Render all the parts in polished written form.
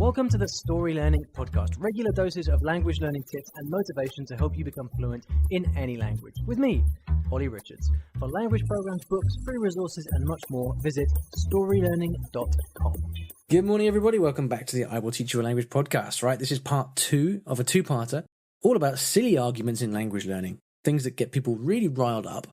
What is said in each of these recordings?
Welcome to the Story Learning Podcast, regular doses of language learning tips and motivation to help you become fluent in any language. With me, Olly Richards. For language programs, books, free resources, and much more, visit StoryLearning.com. Good morning, everybody. Welcome back to the I Will Teach You a Language podcast, right? This is part 2 of a two-parter, all about silly arguments in language learning, things that get people really riled up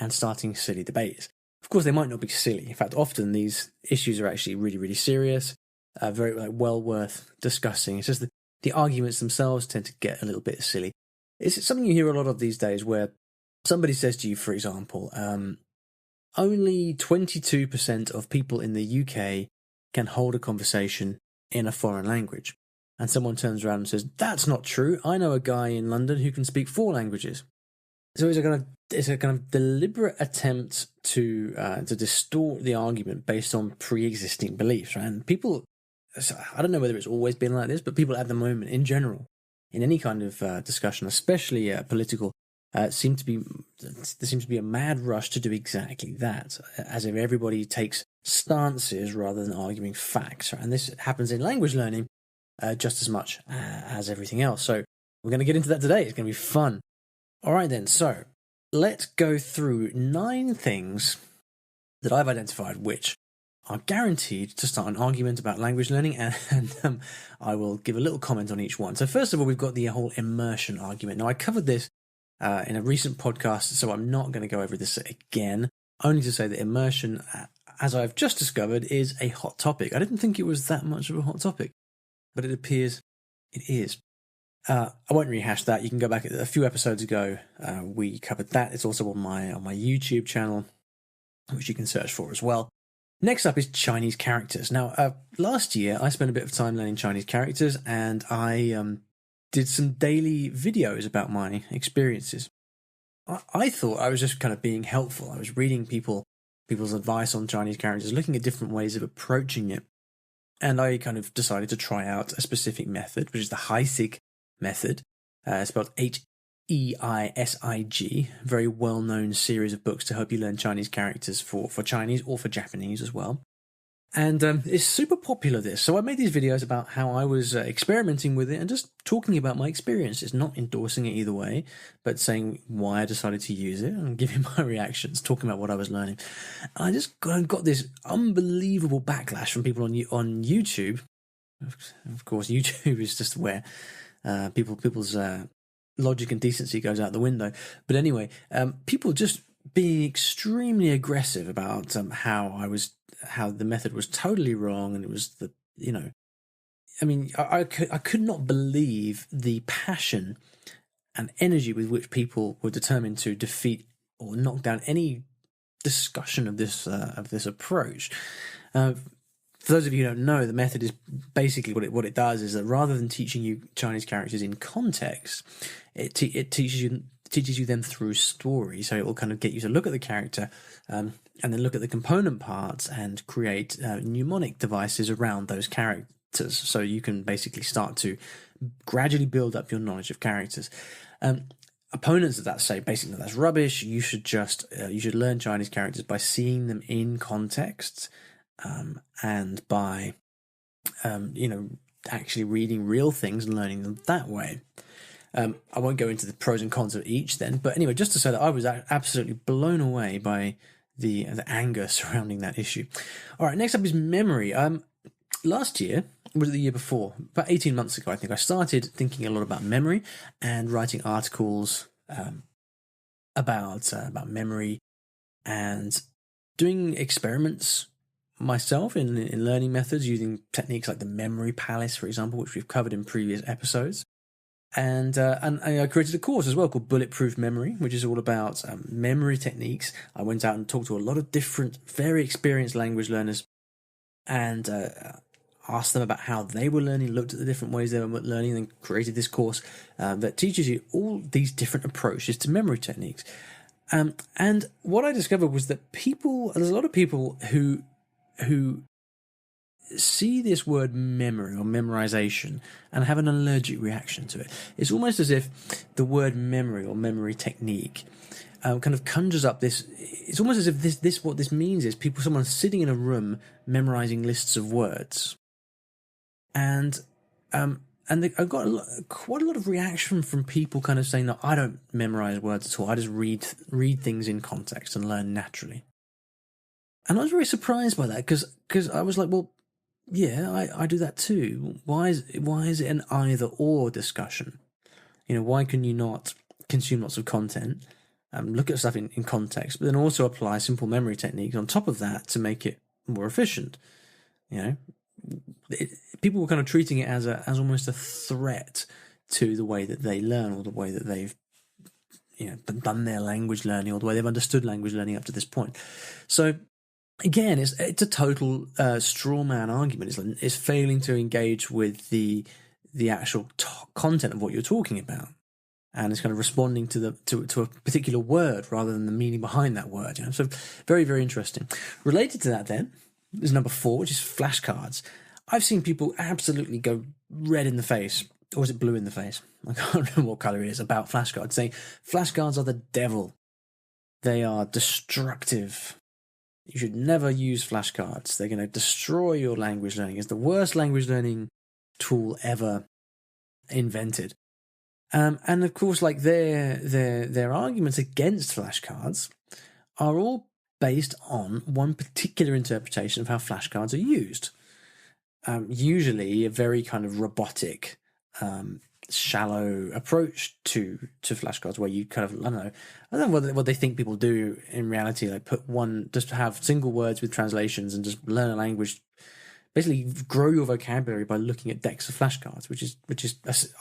and starting silly debates. Of course, they might not be silly. In fact, often these issues are actually really, really serious, very well worth discussing. It's just the arguments themselves tend to get a little bit silly. It's something you hear a lot of these days where somebody says to you, for example, only 22% of people in the UK can hold a conversation in a foreign language. And someone turns around and says, that's not true. I know a guy in London who can speak 4 languages. So it's a kind of deliberate attempt to distort the argument based on pre-existing beliefs, right? And people, I don't know whether it's always been like this, but people at the moment, in general, in any kind of discussion, especially political, there seems to be a mad rush to do exactly that, as if everybody takes stances rather than arguing facts, right? And this happens in language learning just as much as everything else. So we're going to get into that today. It's going to be fun. All right then, so let's go through 9 things that I've identified which are guaranteed to start an argument about language learning, and I will give a little comment on each one. So first of all, we've got the whole immersion argument. Now, I covered this in a recent podcast, so I'm not going to go over this again, only to say that immersion, as I've just discovered, is a hot topic. I didn't think it was that much of a hot topic, but it appears it is. I won't rehash that. You can go back a few episodes ago. We covered that. It's also on my YouTube channel, which you can search for as well. Next up is Chinese characters. Now, last year I spent a bit of time learning Chinese characters, and I did some daily videos about my experiences. I thought I was just kind of being helpful. I was reading people's advice on Chinese characters, looking at different ways of approaching it, and I kind of decided to try out a specific method, which is the HEISIG method, spelled HEISIG, very well-known series of books to help you learn Chinese characters for Chinese or for Japanese as well. And it's super popular, this. So I made these videos about how I was experimenting with it and just talking about my experiences, not endorsing it either way, but saying why I decided to use it and giving my reactions, talking about what I was learning. And I just got this unbelievable backlash from people on YouTube. Of course, YouTube is just where people's logic and decency goes out the window. But anyway, people just being extremely aggressive about how the method was totally wrong, and it was I could not believe the passion and energy with which people were determined to defeat or knock down any discussion of this approach. For those of you who don't know, the method is basically what it does is that rather than teaching you Chinese characters in context, it teaches you them through story. So it will kind of get you to look at the character and then look at the component parts and create mnemonic devices around those characters. So you can basically start to gradually build up your knowledge of characters. Opponents of that say basically that's rubbish. You should learn Chinese characters by seeing them in context. And by, actually reading real things and learning them that way. I won't go into the pros and cons of each then, but anyway, just to say that I was absolutely blown away by the anger surrounding that issue. All right, next up is memory. Last year, was it the year before? About 18 months ago, I think I started thinking a lot about memory and writing articles about memory and doing experiments myself in learning methods using techniques like the memory palace, for example, which we've covered in previous episodes. And I created a course as well called Bulletproof Memory, which is all about memory techniques. I went out and talked to a lot of different, very experienced language learners and asked them about how they were learning, looked at the different ways they were learning, and then created this course that teaches you all these different approaches to memory techniques. And what I discovered was that there's a lot of people who see this word memory or memorization and have an allergic reaction to it. It's almost as if the word memory or memory technique kind of conjures up this. It's almost as if what this means is someone sitting in a room memorizing lists of words. And I got quite a lot of reaction from people kind of saying that I don't memorize words at all. I just read things in context and learn naturally. And I was very surprised by that because I was like, well, yeah, I do that too. Why is it an either or discussion? Why can you not consume lots of content, look at stuff in context, but then also apply simple memory techniques on top of that to make it more efficient? People were kind of treating it as almost a threat to the way that they learn, or the way that they've done their language learning, or the way they've understood language learning up to this point. So again, it's a total straw man argument. It's failing to engage with the actual content of what you're talking about, and it's kind of responding to a particular word rather than the meaning behind that word. So very, very interesting. Related to that, then, is number 4, which is flashcards. I've seen people absolutely go red in the face, or is it blue in the face? I can't remember what color it is, about flashcards, saying flashcards are the devil. They are destructive. You should never use flashcards. They're going to destroy your language learning. It's the worst language learning tool ever invented. And of course, like their arguments against flashcards are all based on one particular interpretation of how flashcards are used. Usually a very kind of robotic, shallow approach to flashcards, where you kind of, I don't know what they think people do in reality, like just have single words with translations and just learn a language, basically grow your vocabulary by looking at decks of flashcards, which is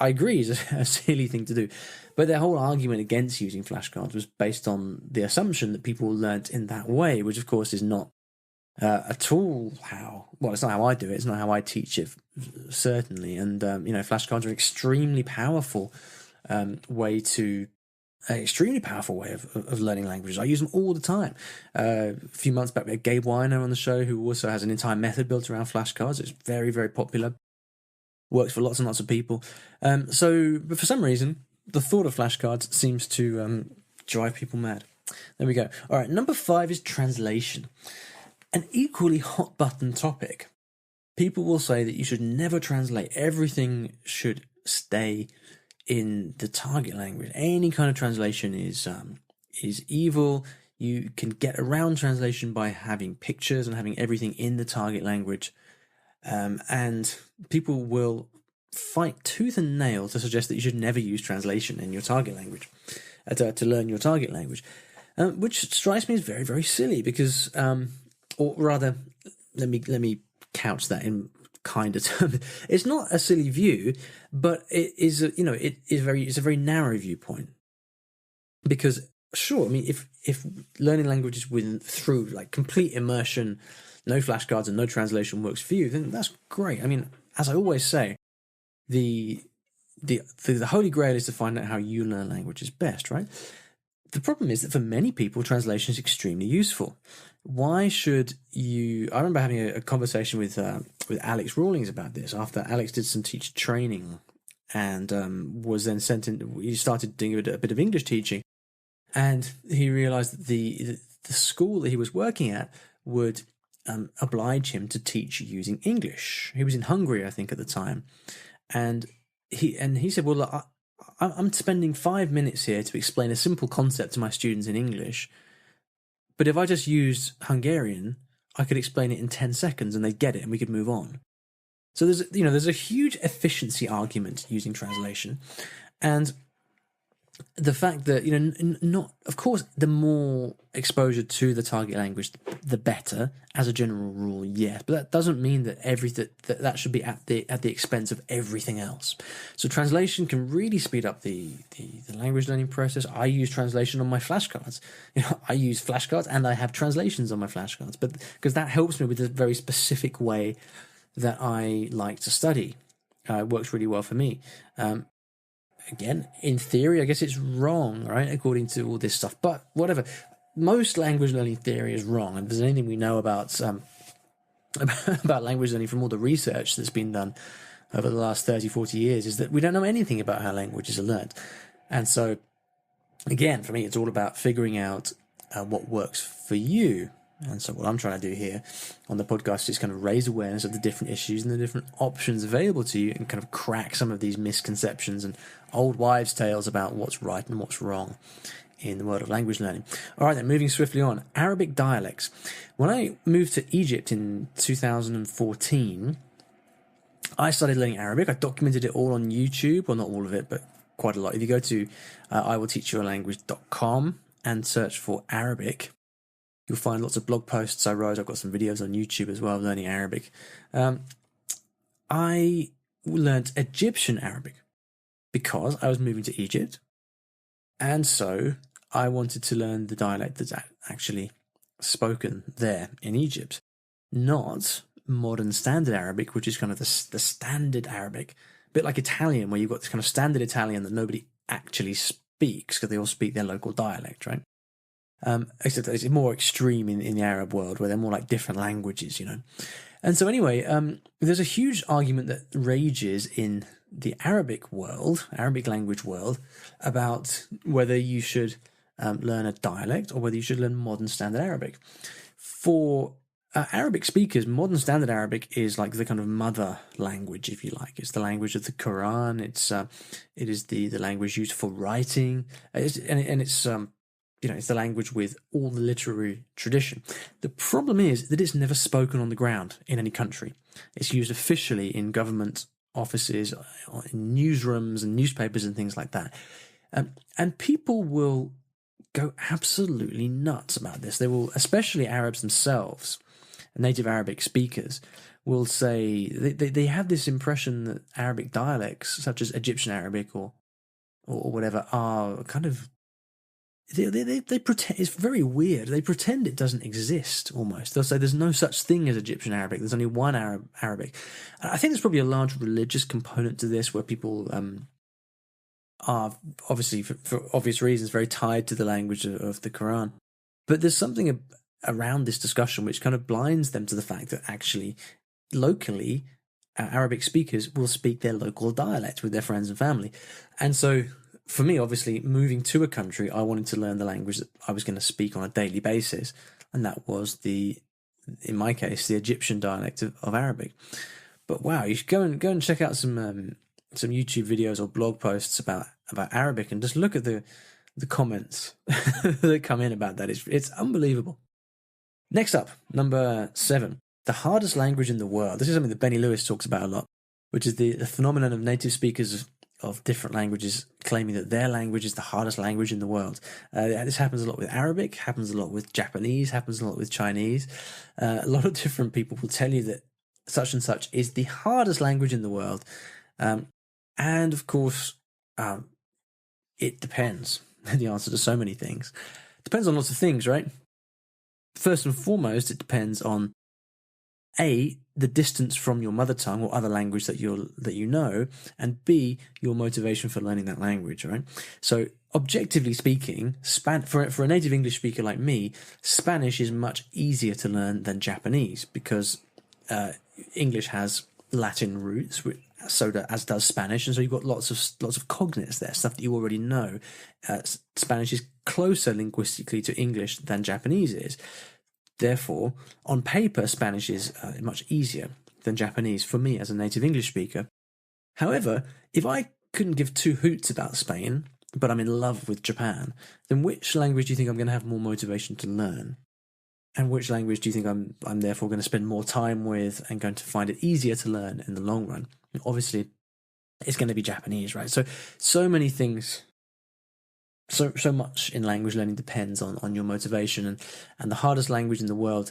I agree, is a silly thing to do. But their whole argument against using flashcards was based on the assumption that people learnt in that way, which of course is not at all it's not how I do it. It's not how I teach it, certainly. And flashcards are an extremely powerful way of learning languages. I use them all the time. A few months back, we had Gabe Weiner on the show, who also has an entire method built around flashcards. It's very, very popular. Works for lots and lots of people. But for some reason, the thought of flashcards seems to drive people mad. There we go. All right, number 5 is translation. An equally hot button topic. People will say that you should never translate. Everything should stay in the target language. Any kind of translation is evil. You can get around translation by having pictures and having everything in the target language. And people will fight tooth and nail to suggest that you should never use translation in your target language, to learn your target language, which strikes me as very, very silly because... or rather, let me couch that in kinder terms. It's not a silly view, but it is it's a very narrow viewpoint. Because sure, I mean, if learning languages through like complete immersion, no flashcards and no translation works for you, then that's great. I mean, as I always say, the holy grail is to find out how you learn languages best, right? The problem is that for many people, translation is extremely useful. Why should you... I remember having a conversation with Alex Rawlings about this after Alex did some teacher training and was then sent in... He started doing a bit of English teaching, and he realised that the school that he was working at would oblige him to teach using English. He was in Hungary, I think, at the time. And he said, well, look, I'm spending 5 minutes here to explain a simple concept to my students in English. But if I just used Hungarian, I could explain it in 10 seconds and they'd get it and we could move on. So there's a huge efficiency argument using translation. And the fact that, not, of course, the more exposure to the target language, the better, as a general rule, yes. But that doesn't mean that that should be at the expense of everything else. So translation can really speed up the language learning process. I use translation on my flashcards. I use flashcards and I have translations on my flashcards, but because that helps me with a very specific way that I like to study. It works really well for me. Again, in theory, I guess it's wrong, right, according to all this stuff. But whatever, most language learning theory is wrong. And if there's anything we know about language learning from all the research that's been done over the last 30, 40 years, is that we don't know anything about how languages are learned. And so, again, for me, it's all about figuring out what works for you. And so what I'm trying to do here on the podcast is kind of raise awareness of the different issues and the different options available to you, and kind of crack some of these misconceptions and old wives' tales about what's right and what's wrong in the world of language learning. All right, then, moving swiftly on. Arabic dialects. When I moved to Egypt in 2014, I started learning Arabic. I documented it all on YouTube. Well, not all of it, but quite a lot. If you go to iwillteachyoualanguage.com and search for Arabic, you'll find lots of blog posts I wrote. I've got some videos on YouTube as well, learning Arabic. I learned Egyptian Arabic because I was moving to Egypt. And so I wanted to learn the dialect that's actually spoken there in Egypt, not modern standard Arabic, which is kind of the standard Arabic, a bit like Italian, where you've got this kind of standard Italian that nobody actually speaks because they all speak their local dialect, right? Except it's more extreme in the Arab world, where they're more like different languages, you know. And so anyway, there's a huge argument that rages in the Arabic world, Arabic language world, about whether you should learn a dialect or whether you should learn modern standard Arabic. For Arabic speakers, modern standard Arabic is like the kind of mother language, if you like. It's the language of the Quran. It is the language used for writing, it's the language with all the literary tradition. The problem is that it's never spoken on the ground in any country. It's used officially in government offices, in newsrooms and newspapers and things like that. And people will go absolutely nuts about this. They will, especially Arabs themselves, native Arabic speakers, will say they have this impression that Arabic dialects, such as Egyptian Arabic or whatever, are kind of they pretend. It's very weird. They pretend it doesn't exist. Almost, they'll say there's no such thing as Egyptian Arabic. There's only one Arabic. I think there's probably a large religious component to this, where people are obviously, for obvious reasons, very tied to the language of the Quran. But there's something around this discussion which kind of blinds them to the fact that actually, locally, Arabic speakers will speak their local dialect with their friends and family. And so, for me, obviously, moving to a country, I wanted to learn the language that I was going to speak on a daily basis. And that was in my case, the Egyptian dialect of Arabic. But wow, you should go and check out some YouTube videos or blog posts about Arabic, and just look at the comments that come in about that. It's unbelievable. Next up, number 7, the hardest language in the world. This is something that Benny Lewis talks about a lot, which is the phenomenon of native speakers of different languages claiming that their language is the hardest language in the world. This happens a lot with Arabic, happens a lot with Japanese, happens a lot with Chinese. A lot of different people will tell you that such and such is the hardest language in the world. And of course, it depends. The answer to so many things. Depends on lots of things, right? First and foremost, it depends on A, the distance from your mother tongue or other language that you know, and B, your motivation for learning that language, right? So, objectively speaking, for a native English speaker like me, Spanish is much easier to learn than Japanese, because English has Latin roots, as does Spanish, and so you've got lots of cognates there, stuff that you already know. Spanish is closer linguistically to English than Japanese is. Therefore, on paper, Spanish is much easier than Japanese for me as a native English speaker. However, if I couldn't give two hoots about Spain, but I'm in love with Japan, then which language do you think I'm going to have more motivation to learn? And which language do you think I'm therefore going to spend more time with and going to find it easier to learn in the long run? And obviously, it's going to be Japanese, right? So many things. So much in language learning depends on your motivation, and the hardest language in the world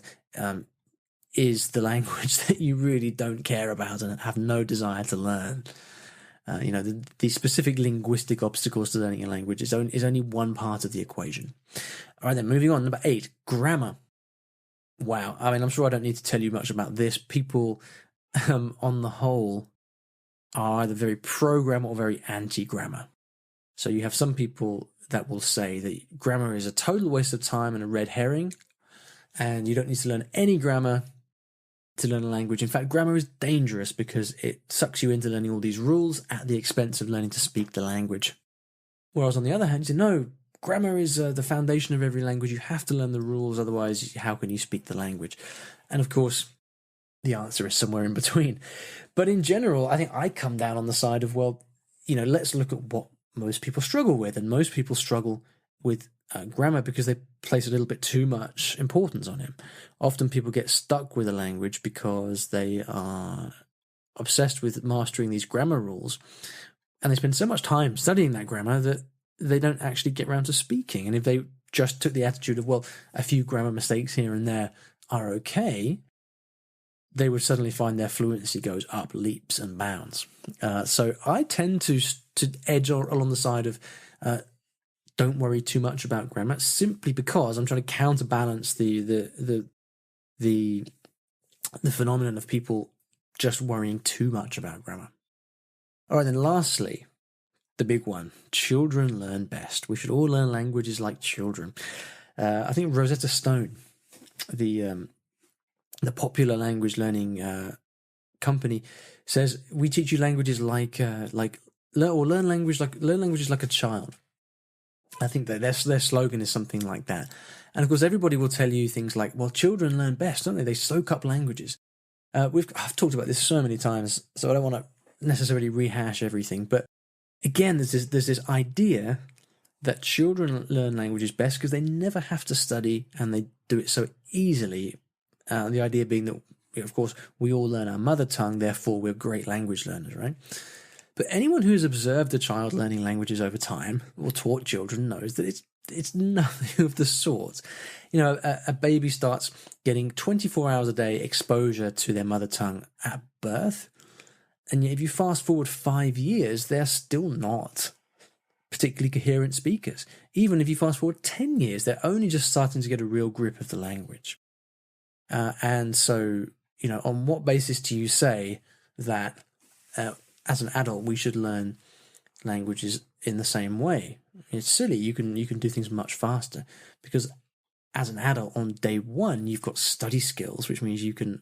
is the language that you really don't care about and have no desire to learn. The specific linguistic obstacles to learning a language is only one part of the equation. All right, then, moving on. Number 8, grammar. Wow. I mean, I'm sure I don't need to tell you much about this. People, on the whole, are either very pro-grammar or very anti-grammar. So you have some people that will say that grammar is a total waste of time and a red herring, and you don't need to learn any grammar to learn a language. In fact, grammar is dangerous because it sucks you into learning all these rules at the expense of learning to speak the language. Whereas on the other hand, no, grammar is the foundation of every language. You have to learn the rules, otherwise how can you speak the language? And of course, the answer is somewhere in between. But in general, I think I come down on the side of, well, let's look at what most people struggle with. And most people struggle with grammar because they place a little bit too much importance on it. Often people get stuck with a language because they are obsessed with mastering these grammar rules, and they spend so much time studying that grammar that they don't actually get around to speaking. And if they just took the attitude of, well, a few grammar mistakes here and there are okay, they would suddenly find their fluency goes up leaps and bounds. So I tend to edge along the side of don't worry too much about grammar, simply because I'm trying to counterbalance the phenomenon of people just worrying too much about grammar. All right, then lastly, the big one, children learn best. We should all learn languages like children. I think Rosetta Stone, the popular language learning company, says we teach you languages learn languages like a child. I think that their slogan is something like that. And of course, everybody will tell you things like, well, children learn best, don't they? They soak up languages. I've talked about this so many times, so I don't want to necessarily rehash everything. But again, there's this idea that children learn languages best because they never have to study and they do it so easily. The idea being that, of course, we all learn our mother tongue, therefore we're great language learners, right? But anyone who's observed a child learning languages over time or taught children knows that it's nothing of the sort. A baby starts getting 24 hours a day exposure to their mother tongue at birth. And yet if you fast forward 5 years, they're still not particularly coherent speakers. Even if you fast forward 10 years, they're only just starting to get a real grip of the language. And so, on what basis do you say that as an adult we should learn languages in the same way? It's silly. You can do things much faster because as an adult on day one, you've got study skills, which means you can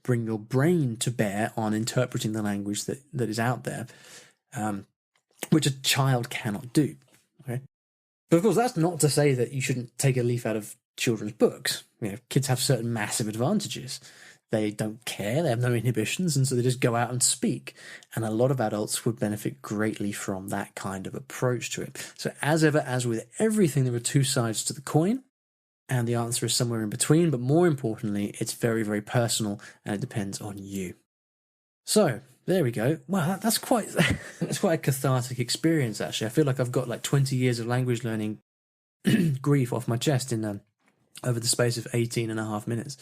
bring your brain to bear on interpreting the language that is out there, which a child cannot do. Okay, but of course that's not to say that you shouldn't take a leaf out of children's books. Kids have certain massive advantages. They don't care, they have no inhibitions, and so they just go out and speak. And a lot of adults would benefit greatly from that kind of approach to it. So as ever, as with everything, there are two sides to the coin, and the answer is somewhere in between, but more importantly, it's very, very personal, and it depends on you. So, there we go. Wow, that's quite a cathartic experience, actually. I feel like I've got like 20 years of language learning grief off my chest in over the space of 18 and a half minutes.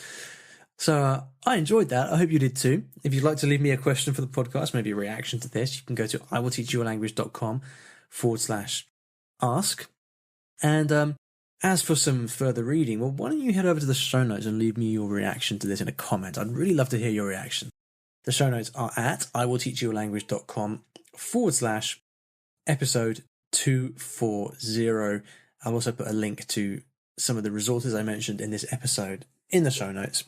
So I enjoyed that. I hope you did too. If you'd like to leave me a question for the podcast, maybe a reaction to this, you can go to iwillteachyoualanguage.com/ask. And as for some further reading, well, why don't you head over to the show notes and leave me your reaction to this in a comment? I'd really love to hear your reaction. The show notes are at iwillteachyoualanguage.com/episode 240. I'll also put a link to some of the resources I mentioned in this episode in the show notes.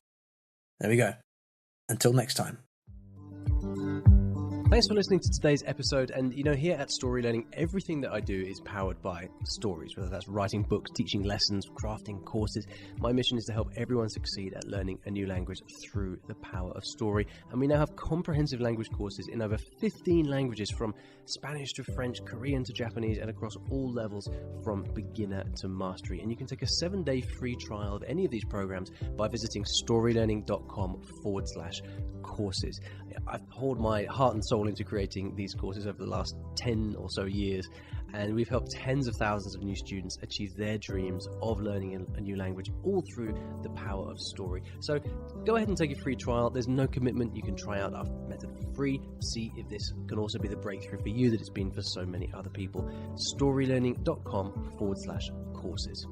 There we go. Until next time. Thanks for listening to today's episode. And here at Story Learning, everything that I do is powered by stories, whether that's writing books, teaching lessons, crafting courses. My mission is to help everyone succeed at learning a new language through the power of story. And we now have comprehensive language courses in over 15 languages, from Spanish to French, Korean to Japanese, and across all levels from beginner to mastery. And you can take a 7-day free trial of any of these programs by visiting storylearning.com/courses. I've poured my heart and soul into creating these courses over the last 10 or so years, and we've helped tens of thousands of new students achieve their dreams of learning a new language, all through the power of story. So go ahead and take a free trial. There's no commitment. You can try out our method for free. See if this can also be the breakthrough for you that it's been for so many other people. storylearning.com/courses.